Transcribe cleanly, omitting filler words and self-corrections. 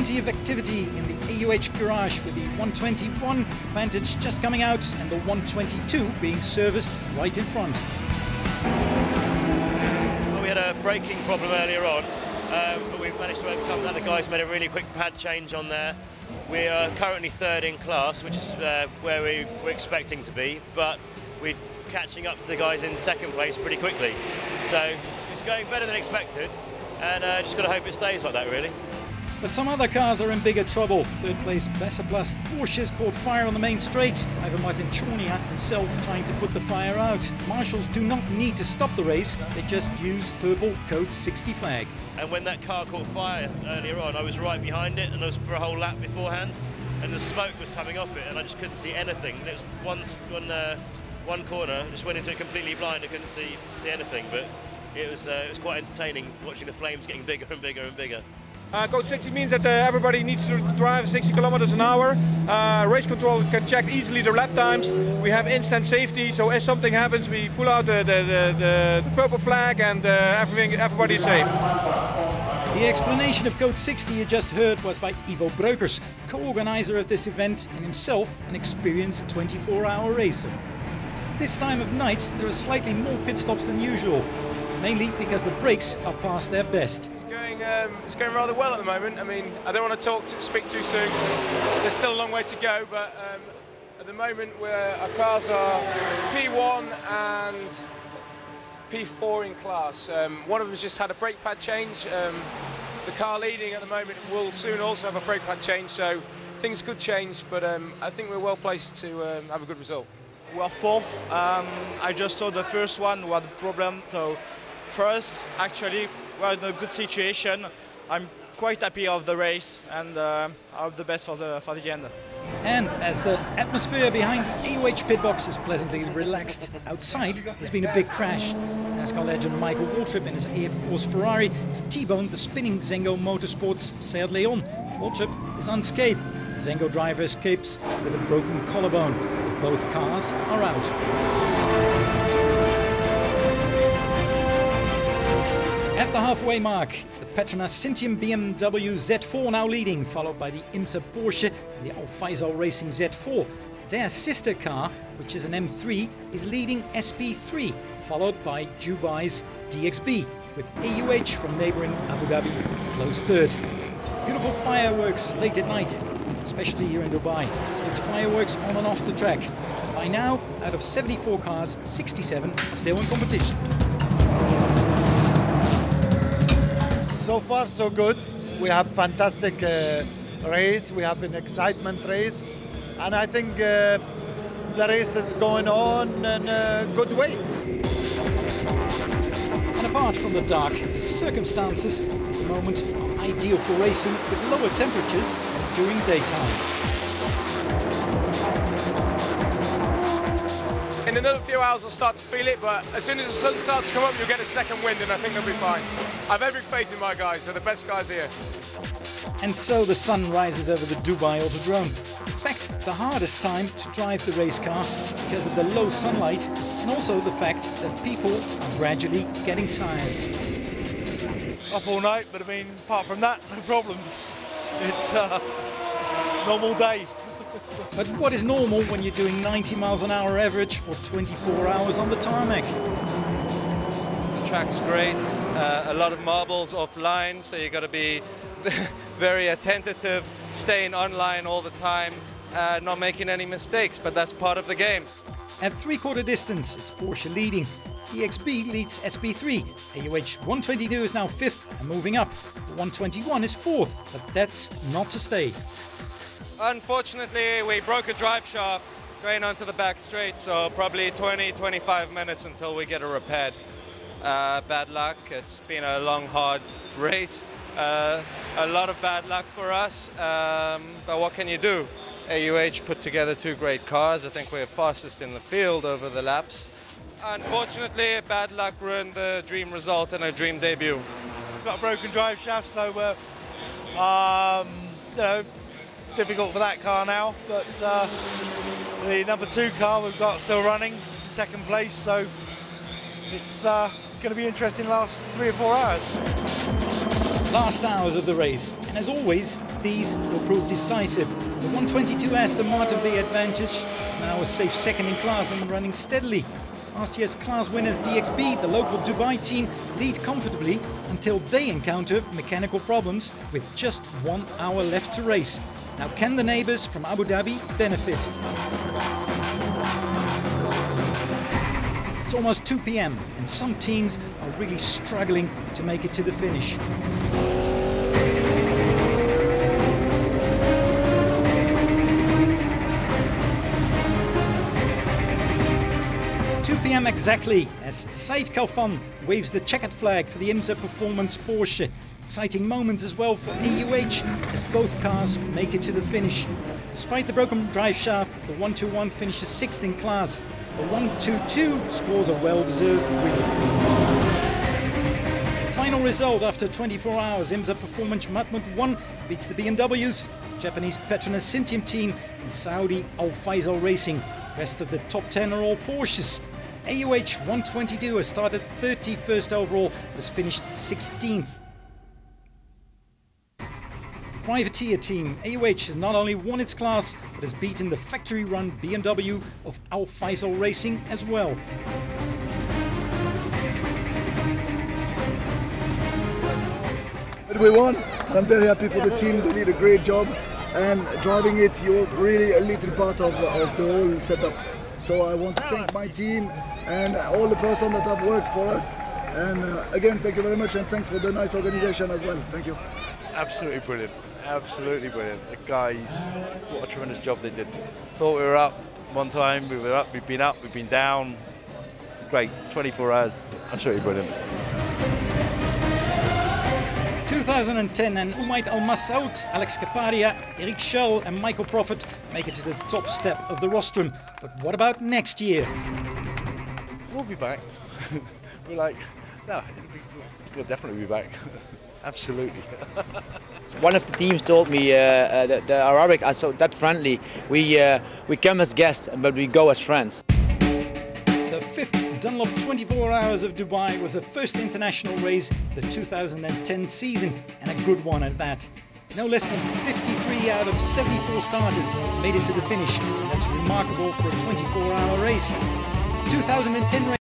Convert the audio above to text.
plenty of activity in the AUH garage with the 121 Vantage just coming out and the 122 being serviced right in front. Well, we had a braking problem earlier on, but we've managed to overcome that. The guys made a really quick pad change on there. We are currently third in class, which is where we were expecting to be, but we're catching up to the guys in second place pretty quickly. So it's going better than expected, and just got to hope it stays like that, really. But some other cars are in bigger trouble. Third place Masaood Porsche's caught fire on the main straight. Ivan Martin Chornia himself trying to put the fire out. Marshals do not need to stop the race, they just use purple code 60 flag. And when that car caught fire earlier on, I was right behind it, and I was for a whole lap beforehand, and the smoke was coming off it, and I just couldn't see anything. There was one corner, I just went into it completely blind. I couldn't see anything, but it was quite entertaining watching the flames getting bigger and bigger and bigger. Code 60 means that everybody needs to drive 60 kilometers an hour. Race control can check easily the lap times. We have instant safety, so if something happens, we pull out the purple flag and everybody's safe. The explanation of Code 60 you just heard was by Ivo Breukers, co-organizer of this event and himself an experienced 24-hour racer. This time of night there are slightly more pit stops than usual, mainly because the brakes are past their best. It's going rather well at the moment. I mean, I don't want to speak too soon because there's still a long way to go, but at the moment our cars are P1 and P4 in class. One of them's just had a brake pad change. The car leading at the moment will soon also have a brake pad change, so things could change, but I think we're well placed to have a good result. We're fourth. I just saw the first one who had a problem, so for us, actually, we're in a good situation. I'm quite happy of the race, and I hope the best for the end. And as the atmosphere behind the AUH pit box is pleasantly relaxed, outside there's been a big crash. NASCAR legend Michael Waltrip in his AF Course Ferrari has T-boned the spinning Zengo Motorsports Seat Leon. Waltrip is unscathed. The Zengo driver escapes with a broken collarbone. Both cars are out. At the halfway mark, it's the Petronas Cintium BMW Z4 now leading, followed by the IMSA Porsche and the Alfaisal Racing Z4. Their sister car, which is an M3, is leading SP3, followed by Dubai's DXB, with AUH from neighbouring Abu Dhabi close third. Beautiful fireworks late at night, especially here in Dubai, so it's fireworks on and off the track. By now, out of 74 cars, 67 are still in competition. So far, so good. We have fantastic race. We have an excitement race, and I think the race is going on in a good way. And apart from the dark, the circumstances at the moment are ideal for racing with lower temperatures during daytime. In another few hours I'll start to feel it, but as soon as the sun starts to come up you'll get a second wind and I think they'll be fine. I have every faith in my guys, they're the best guys here. And so the sun rises over the Dubai Autodrome. In fact, the hardest time to drive the race car because of the low sunlight and also the fact that people are gradually getting tired. Up all night, but I mean, apart from that, no problems. It's a normal day. But what is normal when you're doing 90 miles an hour average for 24 hours on the tarmac? The track's great, a lot of marbles offline, so you got to be very attentive, staying online all the time, not making any mistakes, but that's part of the game. At three-quarter distance, it's Porsche leading. DXB leads SP3. AUH 122 is now 5th and moving up. The 121 is 4th, but that's not to stay. Unfortunately, we broke a drive shaft going onto the back straight, so probably 20-25 minutes until we get it repaired. Bad luck. It's been a long, hard race. A lot of bad luck for us, but what can you do? AUH put together two great cars. I think we're fastest in the field over the laps. Unfortunately, bad luck ruined the dream result and a dream debut. We've got a broken drive shaft, so you know, difficult for that car now, but the number 2 car we've got still running, it's in second place, so it's going to be interesting the last 3 or 4 hours. Last hours of the race, and as always, these will prove decisive. The 122 Aston Martin V Advantage is now a safe second in class and running steadily. Last year's class winners DXB, the local Dubai team, lead comfortably until they encounter mechanical problems with just 1 hour left to race. Now, can the neighbours from Abu Dhabi benefit? It's almost 2 p.m. and some teams are really struggling to make it to the finish. 2 p.m. exactly as Said Kalfan waves the checkered flag for the IMSA Performance Porsche. Exciting moments as well for AUH as both cars make it to the finish. Despite the broken drive shaft, the 121 finishes 6th in class. The 122 scores a well-deserved win. Final result after 24 hours, IMSA Performance Mahmoud 1 beats the BMWs, Japanese Petronas Cintium team and Saudi Al Faisal Racing. Rest of the top 10 are all Porsches. AUH 122 has started 31st overall, was finished 16th. Privateer team AUH has not only won its class, but has beaten the factory-run BMW of Al Faisal Racing as well. We won. I'm very happy for the team. They did a great job, and driving it, you're really a little part of the whole setup. So I want to thank my team and all the person that have worked for us. And again, thank you very much, and thanks for the nice organization as well. Thank you. Absolutely brilliant. Absolutely brilliant. The guys, what a tremendous job they did. Thought we were up one time, we were up, we've been down. Great, 24 hours, absolutely brilliant. 2010 and Humaid Masaood, Alex Kapadia, Eric Schull and Michael Prophet make it to the top step of the rostrum. But what about next year? We'll be back. We're like, no, we'll definitely be back. Absolutely. One of the teams told me the Arabic are so that friendly. We come as guests, but we go as friends. The 5th Dunlop 24 Hours of Dubai was the first international race of the 2010 season, and a good one at that. No less than 53 out of 74 starters made it to the finish. That's remarkable for a 24-hour race. 2010 race